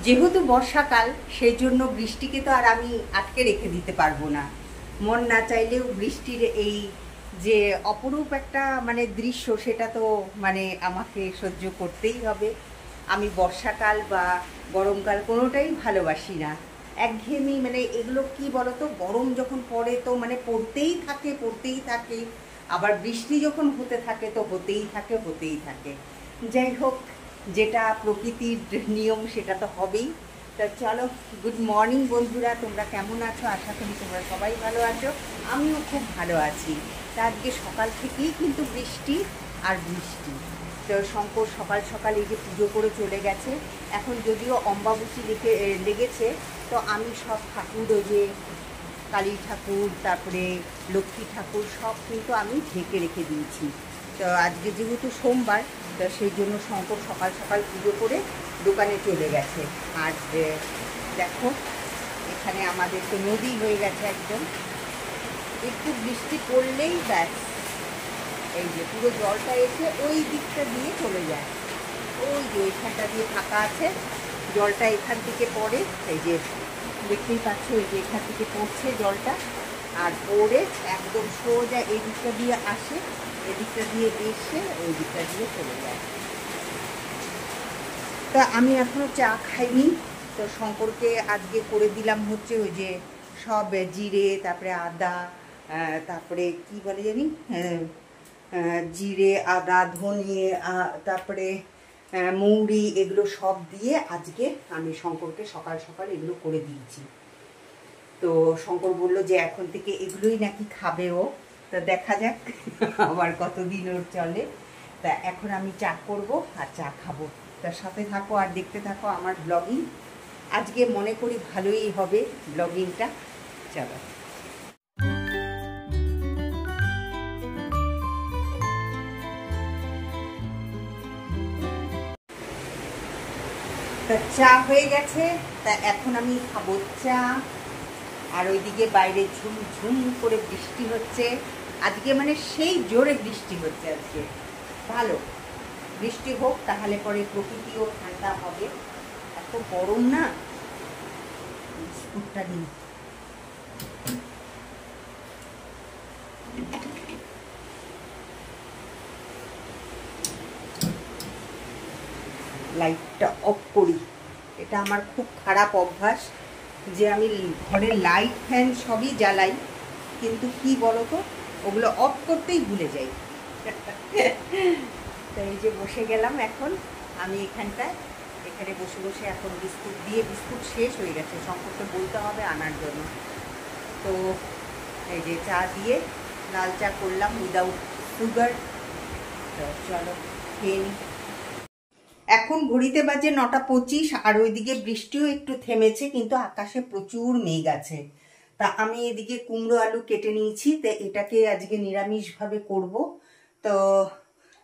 যেহেতু বর্ষাকাল সেই জন্য বৃষ্টিকে তো আর আমি আটকে রেখে দিতে পারবো না। মন না চাইলেও বৃষ্টির এই যে অপরূপ একটা মানে দৃশ্য, সেটা তো মানে আমাকে সহ্য করতেই হবে। আমি বর্ষাকাল বা গরমকাল কোনোটাই ভালোবাসি না। একঘেয়েমি মানে এগুলো কি বলতো, গরম যখন পড়ে তো মানে পড়তেই থাকে, আবার বৃষ্টি যখন হতে থাকে তো হতেই থাকে। যাই হোক, যেটা প্রকৃতির নিয়ম সেটা তো হবেই। তা চলো, গুড মর্নিং বন্ধুরা, তোমরা কেমন আছো? আশা করি তোমরা সবাই ভালো আছো, আমিও খুব ভালো আছি। তা আজকে সকাল থেকেই কিন্তু বৃষ্টি আর বৃষ্টি। তো শঙ্কর সকাল সকাল এই যে পুজো করে চলে গেছে। এখন যদিও অম্বাবতী লেগেছে, তো আমি সব ঠাকুর, ওই যে কালী ঠাকুর, তারপরে লক্ষ্মী ঠাকুর, সব কিন্তু আমি ঢেকে রেখে দিয়েছি। তো আজকে যেহেতু সোমবার, তো সেই জন্য শঙ্কর সকাল সকাল পুজো করে দোকানে চলে গেছে। আর দেখো, এখানে আমাদের তো নদী হয়ে গেছে একদম। একটু বৃষ্টি পড়লেই ব্যাস, এই যে পুরো জলটা এসে ওই দিকটা দিয়ে চলে যায়। ওই যে ওইখানটা দিয়ে ফাঁকা আছে, জলটা এখান থেকে পড়ে। এই যে দেখতেই পাচ্ছ, এই যে এখান থেকে পড়ছে জলটা, আর পড়ে একদম সোজা এই দিকটা দিয়ে আসে, এদিকটা দিয়ে এসে ওই দিকটা দিয়ে চলে যায়। তা আমি এখনও চা খাইনি। তো শঙ্করকে আজকে করে দিলাম হচ্ছে ওই যে সব জিরে, তারপরে আদা, তারপরে কি বলে জানি, জিরে, আদা, ধনিয়ে, তারপরে মৌরি, এগুলো সব দিয়ে আজকে আমি শঙ্করকে সকাল সকাল এগুলো করে দিয়েছি। তো শঙ্কর বললো যে এখন থেকে এগুলোই নাকি খাবে ও। তা দেখা যাক আবার কতদিন ওর চলে। তা এখন আমি চা করব আর চা খাবো। তার সাথে থাকো আর দেখতে থাকো আমার ব্লগিং। আজকে মনে করি ভালোই হবে ব্লগিংটা। চলো। তা চা হয়ে গেছে, তা এখন আমি খাবো চা। আর ওইদিকে বাইরে ঝুমঝুম করে বৃষ্টি হচ্ছে আজকে, মানে সেই জোরে বৃষ্টি হচ্ছে আজকে। ভালো বৃষ্টি হোক, তাহলে পরে প্রকৃতিও ঠান্ডা হবে। এত গরম না। বিস্কুটটা নিই। লাইটটা অফ করি। এটা আমার খুব খারাপ অভ্যাস যে আমি ঘরের লাইট ফ্যান সবই জ্বালাই, কিন্তু কি বলতো, ওগুলো অফ করতেই ভুলে যাই। তো এই যে বসে গেলাম এখন আমি এখানে বসে বসে এখন বিস্কুট দিয়ে, বিস্কুট শেষ হয়ে গেছে, শঙ্করকে বলতে হবে আনার জন্য। তো এই যে চা দিয়ে লাল চা করলাম উইদাউট সুগার। তো চলো খেয়ে নিই। এখন ঘড়িতে বাজে 9:25, আর ওইদিকে বৃষ্টিও একটু থেমেছে, কিন্তু আকাশে প্রচুর মেঘ আছে। তা আমি এদিকে কুমড়ো আলু কেটে নিয়েছি, তো এটাকে আজকে নিরামিষভাবে করব। তো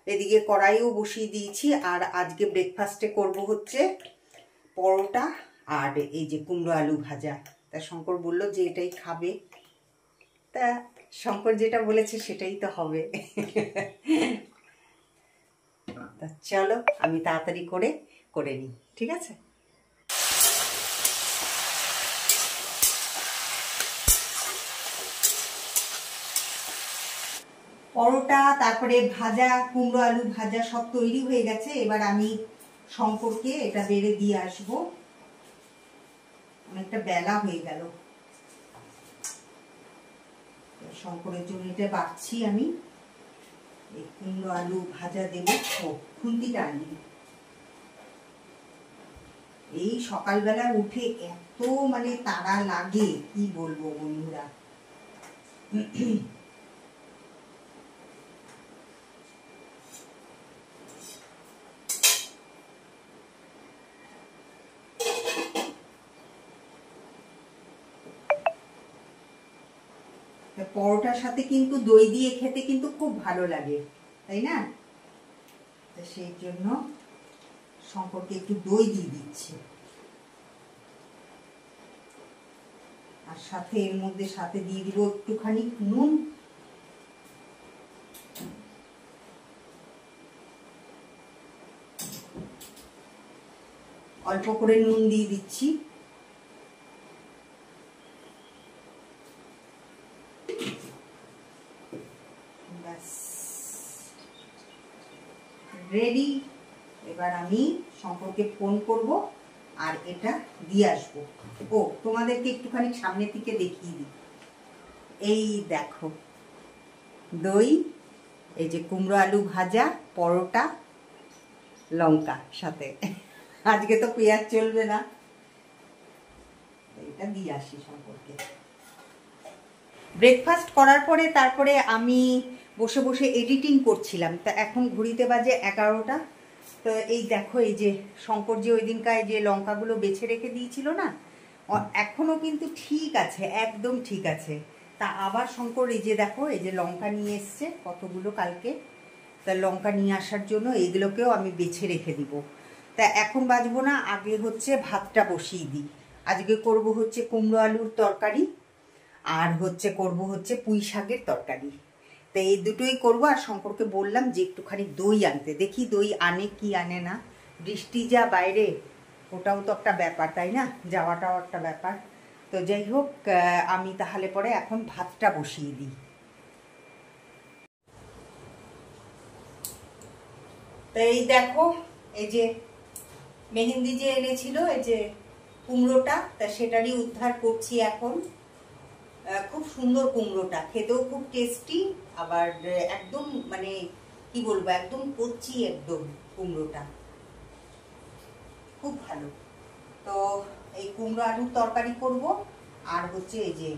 এদিকে কড়াইও বসিয়ে দিয়েছি। আর আজকে ব্রেকফাস্টে করব হচ্ছে পরোটা আর এই যে কুমড়ো আলু ভাজা। তা শঙ্কর বলল যে এটাই খাবে, তা শঙ্কর যেটা বলেছে সেটাই তো হবে। তা চলো আমি তাড়াতাড়ি করে নিই, ঠিক আছে? পরোটা, তারপরে ভাজা, কুমড়ো আলু ভাজা সব তৈরি হয়ে গেছে। এবার আমি শঙ্করকে এটা বেড়ে দিয়ে আসবো, অনেকটা বেলা হয়ে গেল। শঙ্করের জন্য এটা বাড়ছি আমি। এই কুমড়ো আলু ভাজা দেবো। খুন্তিটা আনি। এই সকালবেলা উঠে এত মানে তাড়া লাগে, কি বলবো বন্ধুরা। পরোটার সাথে কিন্তু দই দিয়ে খেতে কিন্তু খুব ভালো লাগে, তাই না? সেই জন্য শঙ্করকে একটু দই দিয়ে দিচ্ছি। আর সাথে এর মধ্যে সাথে দিয়ে দিব একটুখানি নুন। অল্প করে নুন দিয়ে দিচ্ছি। ব্যাস রেডি। এবার আমি শঙ্করকে ফোন করব আর এটা দিয়ে আসবো। ও তোমাদেরকে একটুখানি সামনে থেকে দেখিয়ে দিই। এই দেখো দই, এই যে কুমড়ো আলু ভাজা, পরোটা, লঙ্কা সাথে। আজকে তো পেঁয়াজ চলবে না, এটা দিয়ে আসি সম্পর্কে। ব্রেকফাস্ট করার পরে তারপরে আমি বসে বসে এডিটিং করছিলাম। তা এখন ঘড়িতে বাজে 11টা। তো এই দেখো, এই যে শঙ্কর যে ওই দিনকায় যে লঙ্কাগুলো বেছে রেখে দিয়েছিল না, এখনো কিন্তু ঠিক আছে, একদম ঠিক আছে। তা আবার শঙ্কর এই যে দেখো, এই যে লঙ্কা নিয়ে এসছে কতগুলো কালকে। তা লঙ্কা নিয়ে আসার জন্য এইগুলোকেও আমি বেছে রেখে দিব। তা এখন বাজবো না, আগে হচ্ছে ভাতটা বসিয়ে দিই। আজকে করব হচ্ছে কুমড়ো আলুর তরকারি, আর হচ্ছে করব হচ্ছে পুঁই শাকের তরকারি। তো এই দুটোই করব। আর শঙ্করকে বললাম যে একটুখানি দই আনতে, দেখি দই আনে কি আনে না। বৃষ্টি যা বাইরে, ওটাও তো একটা ব্যাপার, তাই না? যাওয়াটাও একটা ব্যাপার। তো যাই হোক, আমি তাহলে পরে এখন ভাতটা বসিয়ে দিই। তো এই দেখো, এই যে মেহেন্দি যে এনেছিল এই যে কুমড়োটা, তা সেটারই উদ্ধার করছি এখন। খুব সুন্দর কুমড়োটা, খেতেও খুব টেস্টি, আবার একদম মানে কি বলবো, একদম কচি একদম কুমড়োটা, খুব ভালো। তো এই কুমড়ো আলুর তরকারি করব। আর হচ্ছে এই যে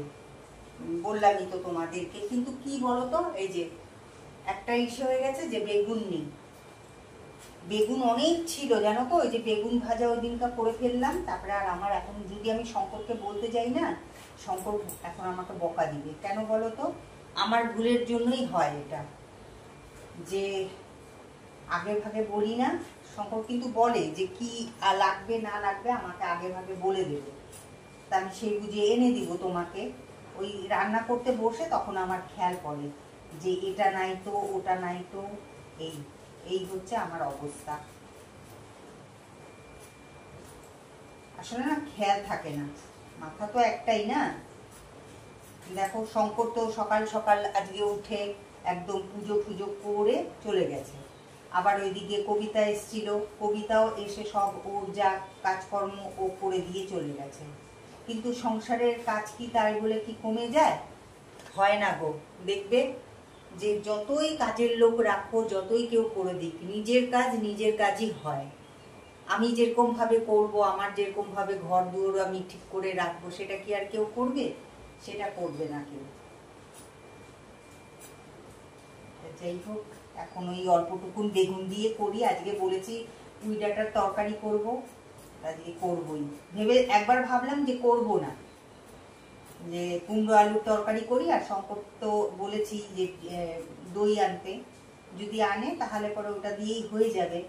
বললামই তো তোমাদেরকে, কিন্তু কি বলতো, এই যে একটা ইসে হয়ে গেছে যে বেগুন নেই। বেগুন অনেক ছিল জানো তো, ওই যে বেগুন ভাজা ওই দিনটা করে ফেললাম। তারপরে আর আমার এখন যদি আমি শঙ্করকে বলতে যাই না, শঙ্কর এখন আমাকে বকা দিবে। কেন বলো তো? আমার ভুলের জন্যই হয় এটা, যে আগে ভাগে বলি না। শঙ্কর কিন্তু বলে যে কি লাগবে না লাগবে আমাকে আগে ভাগে বলে দেবে, তা আমি সেই বুঝে এনে দিব তোমাকে। ওই রান্না করতে বসে তখন আমার খেয়াল পড়ে যে এটা নাই তো, ওটা নাই তো, এই এই হচ্ছে আমার অবস্থা। আসলে না খেয়াল থাকে না, মাথা তো একটাই না। দেখো শঙ্কর তো সকাল সকাল আজকে উঠে একদম পুজো টুজো করে চলে গেছে। আবার ওইদিকে কবিতা এসছিল, কবিতাও এসে সব ওর যা কাজকর্ম ও করে দিয়ে চলে গেছে। কিন্তু সংসারের কাজ কি তাই বলে কি কমে যায়? হয় না গো। দেখবে যে যতই কাজের লোক রাখো, যতই কেউ করে দিক, নিজের কাজ নিজের কাজই হয়। আমি যেরকম ভাবে করবো, আমার যেরকম ভাবে ঘর দুয়ার আমি ঠিক করে রাখবো, সেটা কি আর কেউ করবে? সেটা করবে না কেউ। যাই হোক, এখন ওই অল্পটুকুন বেগুন দিয়ে করি। আজকে বলেছি পুঁই ডাঁটার তরকারি করবো, আজকে করবোই। ভেবে একবার ভাবলাম যে করবো না, যে কুমড়ো আলুর তরকারি করি। আর শঙ্কর তো বলেছি যে দই আনতে, যদি আনে তাহলে পরে ওটা দিয়েই হয়ে যাবে।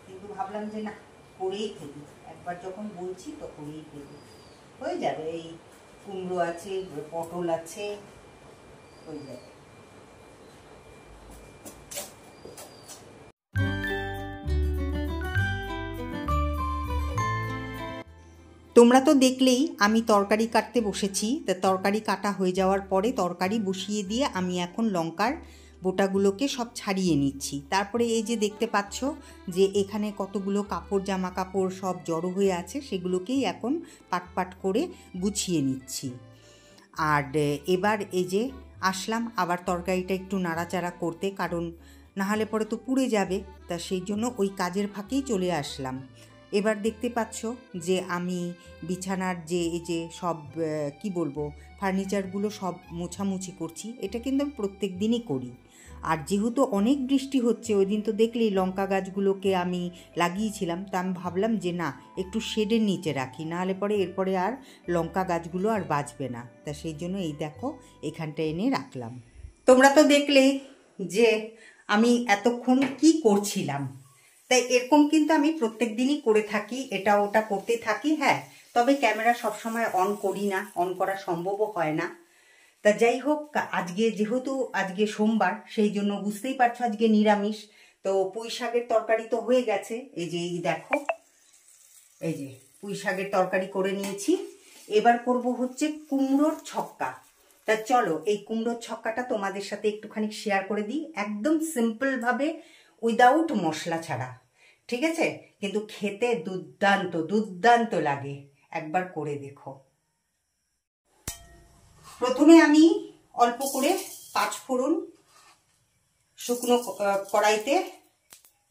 কিন্তু ভাবলাম যে না, করেই ফেলি, একবার যখন বলছি তো করেই ফেলি, হয়ে যাবে। এই কুমড়ো আছে, পটল আছে, হয়ে যাবে। তোমরা তো দেখলেই আমি তরকারি কাটতে বসেছি। তা তরকারি কাটা হয়ে যাওয়ার পরে তরকারি বসিয়ে দিয়ে আমি এখন লঙ্কার বোটাগুলোকে সব ছাড়িয়ে নিচ্ছি। তারপরে এই যে দেখতে পাচ্ছ যে এখানে কতগুলো কাপড়, জামা কাপড় সব জড়ো হয়ে আছে, সেগুলোকেই এখন পাট পাট করে গুছিয়ে নিচ্ছি। আর এবার এই যে আসলাম আবার তরকারিটা একটু নাড়াচাড়া করতে, কারণ নাহলে পরে তো পুড়ে যাবে। তা সেই জন্য ওই কাজের ফাঁকেই চলে আসলাম। এবার দেখতে পাচ্ছ যে আমি বিছানার যে এই যে সব কি বলবো ফার্নিচারগুলো সব মোছামুছি করছি। এটা কিন্তু আমি প্রত্যেক দিনই করি। আর যেহেতু অনেক বৃষ্টি হচ্ছে, ওই দিন তো দেখলেই লঙ্কা গাছগুলোকে আমি লাগিয়েছিলাম, তা আমি ভাবলাম যে না, একটু শেডের নিচে রাখি, নাহলে পরে এরপরে আর লঙ্কা গাছগুলো আর বাঁচবে না। তা সেই জন্য এই দেখো এখানটা এনে রাখলাম। তোমরা তো দেখলেই যে আমি এতক্ষণ কি করছিলাম। তাই এরকম কিন্তু আমি প্রত্যেক দিনই করে থাকি, এটা ওটা করতে থাকি। হ্যাঁ, তবে ক্যামেরা সবসময় অন করি না, অন করা সম্ভবও হয় না। তা যাই হোক, আজকে যেহেতু আজকে সোমবার, সেই জন্য বুঝতেই পারছো আজকে নিরামিষ। তো পুঁই শাকের তরকারি তো হয়ে গেছে, এই যে এই দেখো এই যে পুঁই শাকের তরকারি করে নিয়েছি। এবার করব হচ্ছে কুমড়োর ছক্কা। তা চলো এই কুমড়োর ছক্কাটা তোমাদের সাথে একটুখানি শেয়ার করে দিই, একদম সিম্পলভাবে, উইদাউট মশলা ছাড়া। ঠিক আছে, কিন্তু খেতে দুর্দান্ত দুর্দান্ত লাগে, একবার করে দেখো। প্রথমে আমি অল্প করে 5 ফোড়ন শুকনো কড়াইতে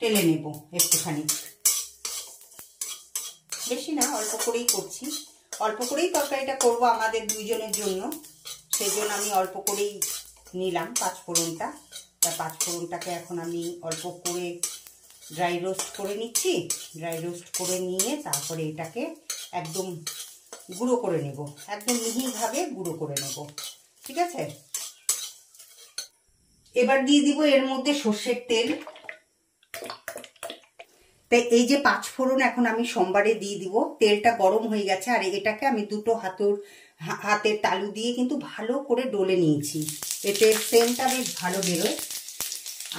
টেলে নেব একটুখানি, বেশি না, অল্প করেই করছি। অল্প করেই তরকারিটা করব আমাদের দুইজনের জন্য, সেই জন্য আমি অল্প করেই নিলাম 5 ফোড়নটা। তা 5 ফোড়নটাকে এখন আমি অল্প করে ড্রাই রোস্ট করে নিচ্ছি। ড্রাই রোস্ট করে নিয়ে তারপরে এটাকে একদম গুঁড়ো করে নেব, একদম মিহিভাবে গুঁড়ো করে নেব। ঠিক আছে, এবার দিয়ে দিব এর মধ্যে সর্ষের তেল। তাই এই যে 5 ফোড়ন এখন আমি সোমবারে দিয়ে দিব। তেলটা গরম হয়ে গেছে, আর এটাকে আমি দুটো হাতের তালু দিয়ে কিন্তু ভালো করে ডলে নিয়েছি, এতে সেন্টটা বেশ ভালো বেরোয়।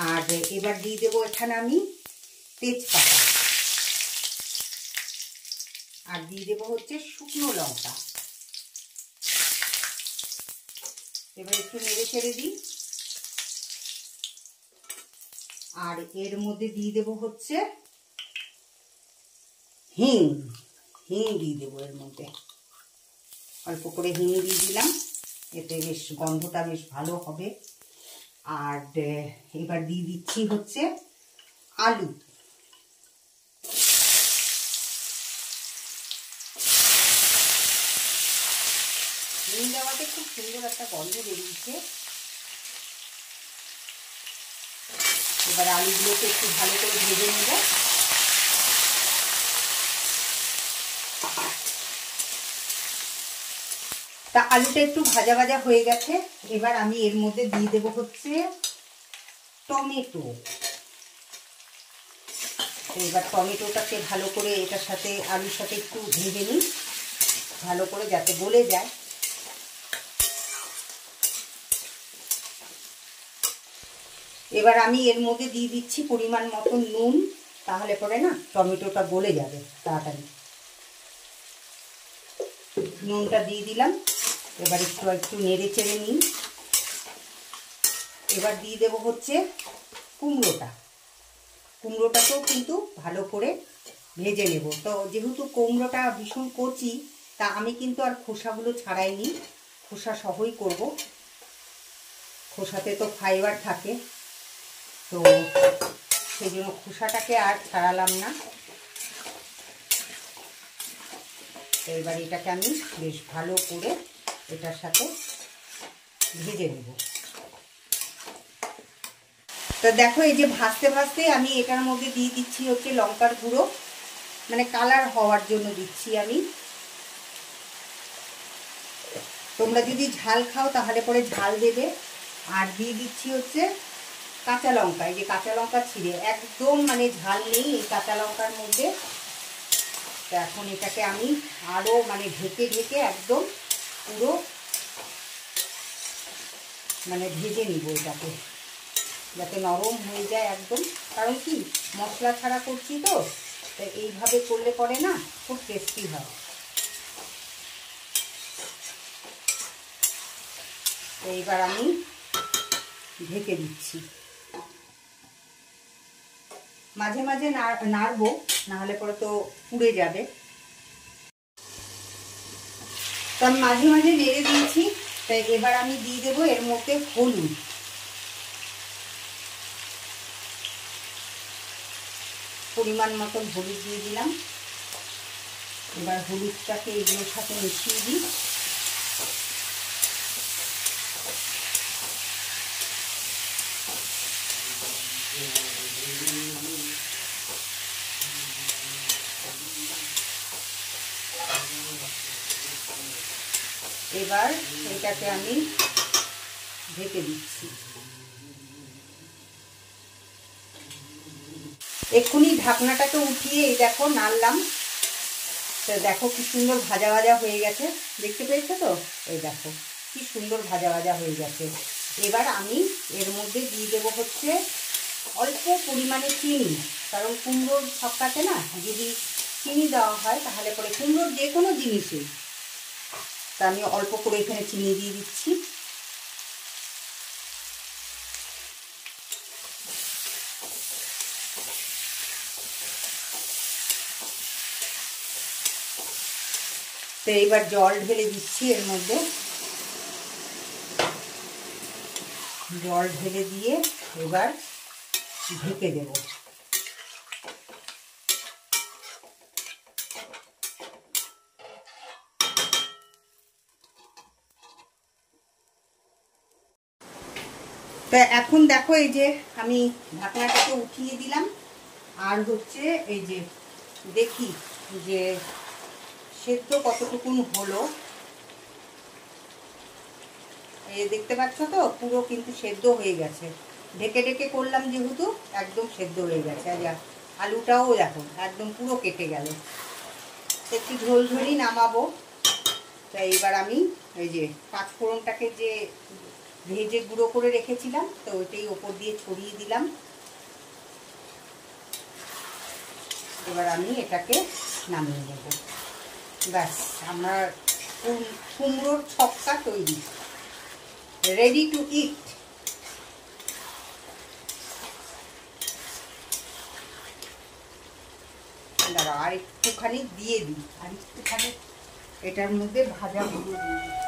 আর এবার দিয়ে দেবো এখানে আমি তেজপাতা, আর দিয়ে দেবো হচ্ছে শুকনো লঙ্কা। এবার একটু নেড়ে চেড়ে দিই। আর এর মধ্যে দিয়ে দেবো হচ্ছে হিং। হিং দিয়ে দেবো এর মধ্যে, অল্প করে হিং দিয়ে দিলাম, এতে বেশ গন্ধটা বেশ ভালো হবে। আর এবার দিয়ে দিচ্ছি হচ্ছে আলু। হিং দেওয়াতে খুব সুন্দর একটা গন্ধ বেরিয়েছে। এবার আলুগুলোকে একটু ভালো করে ভেজে নেব। তা আলুটা একটু ভাজা ভাজা হয়ে গেছে। এবার আমি এর মধ্যে দিয়ে দেব হচ্ছে টমেটো। এবার টমেটোটাকে ভালো করে এটার সাথে আলুর সাথে একটু ভেজে নিই ভালো করে, যাতে গলে যায়। এবার আমি এর মধ্যে দিয়ে দিচ্ছি পরিমাণ মতো নুন, তাহলে পরে না টমেটোটা গলে যাবে তাড়াতাড়ি। নুনটা দিয়ে দিলাম। এবার একটু নেড়ে চেড়ে নিই। এবার দিয়ে দেবো হচ্ছে কুমড়োটা। কুমড়োটাকেও কিন্তু ভালো করে ভেজে নেব। তো যেহেতু কুমড়োটা ভীষণ কচি, তা আমি কিন্তু আর খোসাগুলো ছাড়াইনি, খোসা সহই করব। খোসাতে তো ফাইবার থাকে, তো সেই জন্য খোসাটাকে আর ছাড়ালাম না। এবার এটাকে আমি বেশ ভালো করে এটার সাথে ভেজে নেব। তো দেখো এই যে ভাজতে ভাজতে আমি এটার মধ্যে দিয়ে দিচ্ছি হচ্ছে লঙ্কার গুঁড়ো, মানে কালার হওয়ার জন্য দিচ্ছি আমি। তোমরা যদি ঝাল খাও তাহলে পরে ঝাল দেবে। আর দিয়ে দিচ্ছি হচ্ছে কাঁচা লঙ্কা, এই যে কাঁচা লঙ্কা ছিঁড়ে, একদম মানে ঝাল নেই এই কাঁচা লঙ্কার মধ্যে। তো এখন এটাকে আমি আরও মানে ঢেকে ঢেকে একদম পুরো মানে ভেজে নিব এটাকে, যাতে নরম হয়ে যায় একদম। কারণ কি মশলা ছাড়া করছি তো, তাই এইভাবে করলে পরে না খুব টেস্টি হয়। তো এইবার আমি ঢেকে দিচ্ছি, মাঝে মাঝে নাড়বো, নাহলে পরে তো পুড়ে যাবে। তো আমি মাঝে মাঝে নেড়ে দিয়েছি। তাই এবার আমি দিয়ে দেবো এর মধ্যে হলুদ। পরিমাণ মতন হলুদ দিয়ে দিলাম। এবার হলুদটাকে এগুলোর সাথে মিশিয়ে দিই। এবার এটাকে আমি ঢেকে দিচ্ছি। এক্ষুনি ঢাকনাটাকে উঠিয়ে এই দেখো নাড়লাম, তো দেখো কি সুন্দর ভাজা ভাজা হয়ে গেছে, দেখতে পেয়েছো তো? এই দেখো কি সুন্দর ভাজা ভাজা হয়ে গেছে। এবার আমি এর মধ্যে দিয়ে দেবো হচ্ছে অল্প পরিমাণে চিনি, কারণ কুমড়োর ছক্কাতে না যদি চিনি দেওয়া হয় তাহলে পরে কুমড়োর যে কোনো জিনিসে, তা আমি অল্প করে এখানে চিনি দিয়ে দিচ্ছি। তো এইবার জল ঢেলে দিচ্ছি এর মধ্যে। জল ঢেলে দিয়ে এবার ঢেকে দেব। তো এখন দেখো এই যে আমি ঢাকনাটাকে উঠিয়ে দিলাম, আর হচ্ছে এই যে দেখি যে সেদ্ধ কতটুকুন হলো। এই দেখতে পাচ্ছ তো পুরো কিন্তু সেদ্ধ হয়ে গেছে, ঢেকে ঢেকে করলাম যেহেতু একদম সেদ্ধ হয়ে গেছে। আর আলুটাও দেখো একদম পুরো কেটে গেল। একটু ঝোল ঝোলই নামাবো। তাই এবার আমি এই যে পাঁচফোড়নটাকে যে ভেজে গুঁড়ো করে রেখেছিলাম, তো ওইটাই ওপর দিয়ে ছড়িয়ে দিলাম। এবার আমি এটাকে নামিয়ে নেব। ব্যাস আমার কুমড়োর ছক্কা তৈরি, রেডি টু ইট। দাঁড়া আর একটুখানি দিয়ে দিই, আর একটুখানি এটার মধ্যে ভাজা গুঁড়ো দিয়ে দিই।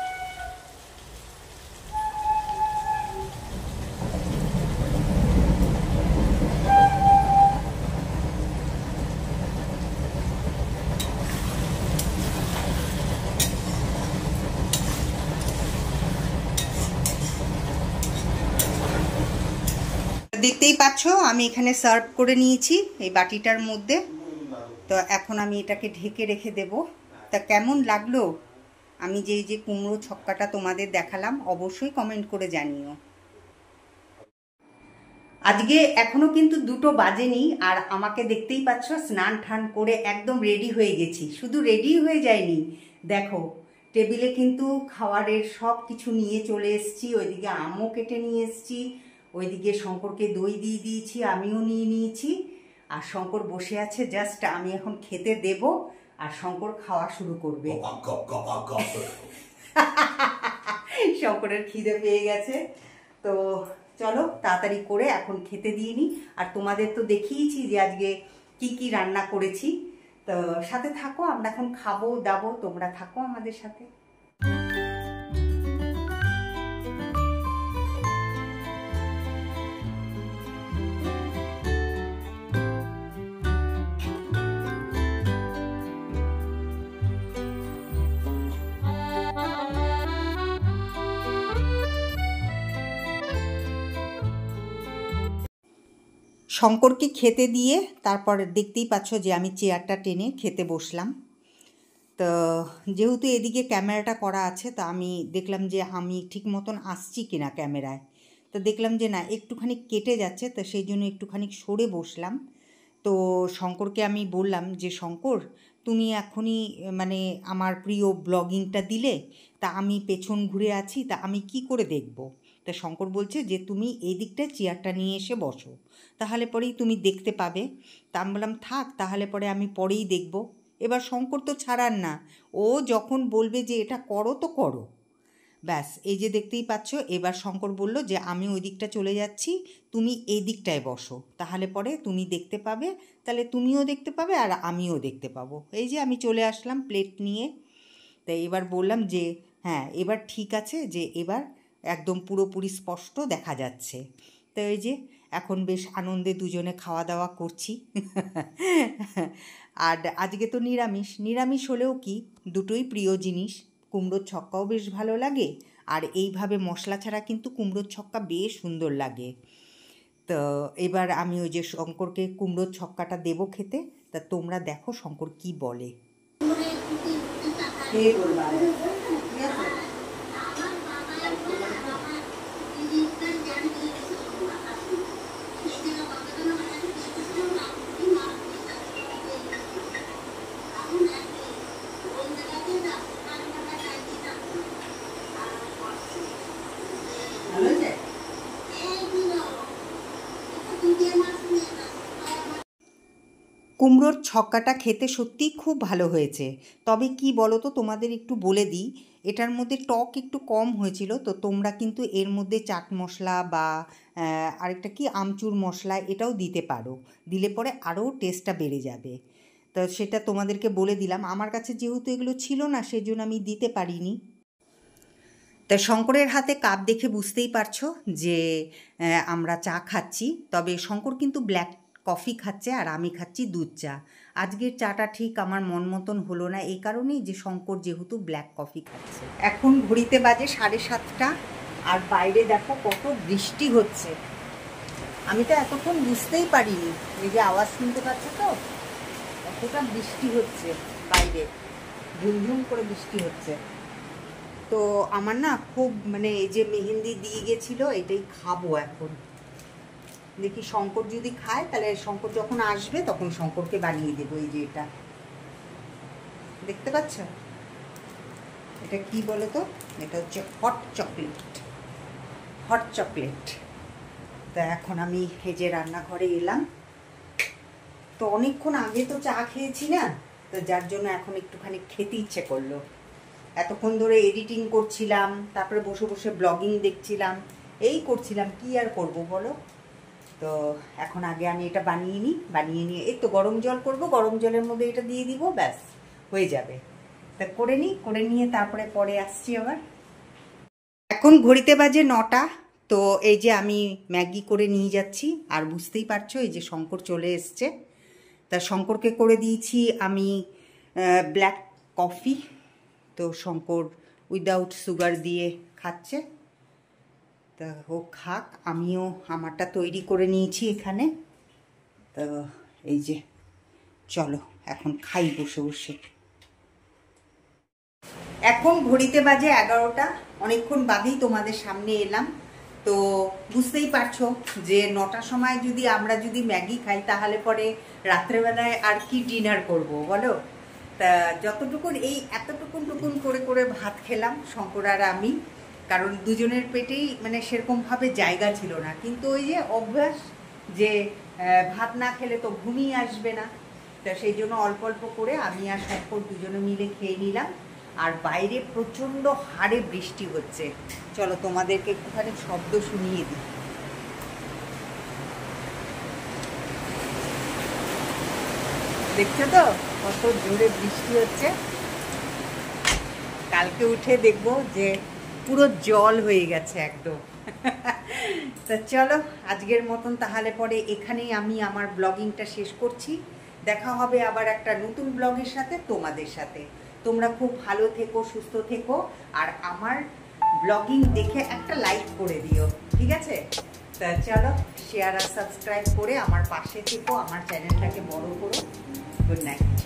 দেখতেই পাচ্ছ আমি এখানে সার্ভ করে নিয়েছি এই বাটিটার মধ্যে। তো এখন আমি এটাকে ঢেকে রেখে দেব। তা কেমন লাগলো আমি যে কুমড়ো ছক্কাটা তোমাদের দেখালাম, অবশ্যই কমেন্ট করে জানিও। আজকে এখনো কিন্তু 2টো বাজেনি, আর আমাকে দেখতেই পাচ্ছ স্নান টান করে একদম রেডি হয়ে গেছি। শুধু রেডি হয়ে যায়নি, দেখো টেবিলে কিন্তু খাবারের সব কিছু নিয়ে চলে এসেছি। ওইদিকে আমও কেটে নিয়ে এসেছি, ওইদিকে শঙ্করকে দই দিয়ে দিয়েছি, আমিও নিয়ে নিয়েছি। আর শঙ্কর বসে আছে, জাস্ট আমি এখন খেতে দেব আর শঙ্কর খাওয়া শুরু করবে। শঙ্করের খিদে পেয়ে গেছে। তো চলো তাড়াতাড়ি করে এখন খেতে দিয়ে নিই। আর তোমাদের তো দেখিয়েছি যে আজকে কি কি রান্না করেছি। তো সাথে থাকো, আমরা এখন খাবো দাবো, তোমরা থাকো আমাদের সাথে। শঙ্করকে খেতে দিয়ে তারপর দেখতেই পাচ্ছ যে আমি চেয়ারটা টেনে খেতে বসলাম। তো যেহেতু এদিকে ক্যামেরাটা করা আছে, তো আমি দেখলাম যে আমি ঠিক মতন আসছি কিনা ক্যামেরায়। তো দেখলাম যে না, একটুখানি কেটে যাচ্ছে, তো সেই জন্য একটুখানি সরে বসলাম। তো শঙ্করকে আমি বললাম যে শঙ্কর, তুমি এখনই মানে আমার প্রিয় ব্লগিংটা দিলে, তা আমি পেছন ঘুরে আছি, তা আমি কি করে দেখব? তা শঙ্কর বলছে যে তুমি এই দিকটায় চেয়ারটা নিয়ে এসে বসো, তাহলে পরেই তুমি দেখতে পাবে। তা আমি বললাম থাক, তাহলে পরে আমি পরেই দেখব। এবার শঙ্কর তো ছাড়ার না, ও যখন বলবে যে এটা করো তো করো। ব্যাস এই যে দেখতেই পাচ্ছ, এবার শঙ্কর বলল যে আমি ওই দিকটা চলে যাচ্ছি, তুমি এই দিকটায় বসো, তাহলে পরে তুমি দেখতে পাবে, তাহলে তুমিও দেখতে পাবে আর আমিও দেখতে পাবো। এই যে আমি চলে আসলাম প্লেট নিয়ে। তাই এবার বললাম যে হ্যাঁ এবার ঠিক আছে, যে এবার একদম পুরোপুরি স্পষ্ট দেখা যাচ্ছে। তো এই যে এখন বেশ আনন্দে দুজনে খাওয়া দাওয়া করছি। আর আজকে তো নিরামিষ, নিরামিষ হলেও কি দুটোই প্রিয় জিনিস। কুমড়োর ছক্কাও বেশ ভালো লাগে, আর এইভাবে মশলা ছাড়া কিন্তু কুমড়োর ছক্কা বেশ সুন্দর লাগে। তো এবার আমি ওই যে শঙ্করকে কুমড়োর ছক্কাটা দেবো খেতে। তা তোমরা দেখো শঙ্কর কি বলে। কুমড়োর ছক্কাটা খেতে সত্যিই খুব ভালো হয়েছে। তবে কি বলো তো, তোমাদের একটু বলে দিই, এটার মধ্যে টক একটু কম হয়েছিল। তো তোমরা কিন্তু এর মধ্যে চাট মশলা বা আরেকটা কি আমচুর মশলা এটাও দিতে পারো, দিলে পরে আরও টেস্টটা বেড়ে যাবে। তো সেটা তোমাদেরকে বলে দিলাম। আমার কাছে যেহেতু এগুলো ছিল না, সেজন্য আমি দিতে পারিনি। তা শঙ্করের হাতে কাপ দেখে বুঝতেই পারছো যে আমরা চা খাচ্ছি। তবে শঙ্কর কিন্তু ব্ল্যাক কফি খাচ্ছে আর আমি খাচ্ছি দুধ চা। আজকের চাটা ঠিক আমার মন মতন হলো না, এই কারণেই যে শঙ্কর যেহেতু ব্ল্যাক কফি খাচ্ছে। এখন ঘড়িতে বাজে 7:30 আর বাইরে দেখো কত বৃষ্টি হচ্ছে। আমি তো এতক্ষণ বুঝতেই পারিনি, এই যে আওয়াজ শুনতে পাচ্ছ তো, কতটা বৃষ্টি হচ্ছে বাইরে, ঝুমঝুম করে বৃষ্টি হচ্ছে। তো আমার না খুব মানে এই যে মেহেন্দি দিয়ে গেছিলো, এটাই খাবো এখন। দেখি শঙ্কর যদি খায়, তাহলে শঙ্কর যখন আসবে তখন শঙ্করকে বানিয়ে দেবো। এই যে এটা দেখতে পাচ্ছ, এটা কি বলো তো, এটা হচ্ছে হট চকলেট। তা এখন আমি এই যে রান্নাঘরে এলাম। তো অনেকক্ষণ আগে তো চা খেয়েছি না, তো যার জন্য এখন একটুখানি খেতে ইচ্ছে করলো। এতক্ষণ ধরে এডিটিং করছিলাম, তারপরে বসে বসে ব্লগিং দেখছিলাম, এই করছিলাম, কি আর করব বলো। তো এখন আগে আমি এটা বানিয়ে নিয়ে এই তো গরম জল করব, গরম জলের মধ্যে এটা দিয়ে দিব, ব্যাস হয়ে যাবে। তা করে নিয়ে তারপরে পরে আসছি আবার। এখন ঘড়িতে বাজে 9টা। তো এই যে আমি ম্যাগি করে নিয়ে যাচ্ছি, আর বুঝতেই পারছো এই যে শঙ্কর চলে এসছে। তা শঙ্করকে করে দিয়েছি আমি ব্ল্যাক কফি। তো শঙ্কর উইদাউট সুগার দিয়ে খাচ্ছে। তা ও খাক, আমিও আমারটা তৈরি করে নিয়েছি এখানে। তো এই যে চলো এখন খাই বসে বসে। এখন ঘড়িতে বাজে 11টা, অনেকক্ষণ বাদেই তোমাদের সামনে এলাম। তো বুঝতেই পারছো যে 9টার সময় যদি আমরা ম্যাগি খাই, তাহলে পরে রাত্রেবেলায় আর কি ডিনার করব বলো। তা যতটুকুন এই এতটুকুন করে ভাত খেলাম শঙ্কর আর আমি, কারণ দুজনের পেটেই মানে সেরকমভাবে জায়গা ছিল না। কিন্তু ওই যে অভ্যাস যে ভাত না খেলে তো ঘুমিয়ে আসবে না, তা সেই জন্য অল্প অল্প করে আমি আর শঙ্কর দুজনে মিলে খেয়ে নিলাম। আর বাইরে প্রচণ্ড হারে বৃষ্টি হচ্ছে। চলো তোমাদেরকে একটুখানি শব্দ শুনিয়ে দিই। দেখছো তো কত জোরে বৃষ্টি হচ্ছে। কালকে উঠে দেখবো যে পুরো জল হয়ে গেছে একদম। তা চলো আজকের মতন তাহলে পরে এখানেই আমি আমার ব্লগিংটা শেষ করছি। দেখা হবে আবার একটা নতুন ব্লগের সাথে, তোমাদের সাথে। তোমরা খুব ভালো থেকো, সুস্থ থেকো, আর আমার ব্লগিং দেখে একটা লাইক করে দিও, ঠিক আছে? তা চলো শেয়ার আর সাবস্ক্রাইব করে আমার পাশে থেকো, আমার চ্যানেলটাকে বড় করো। Good night.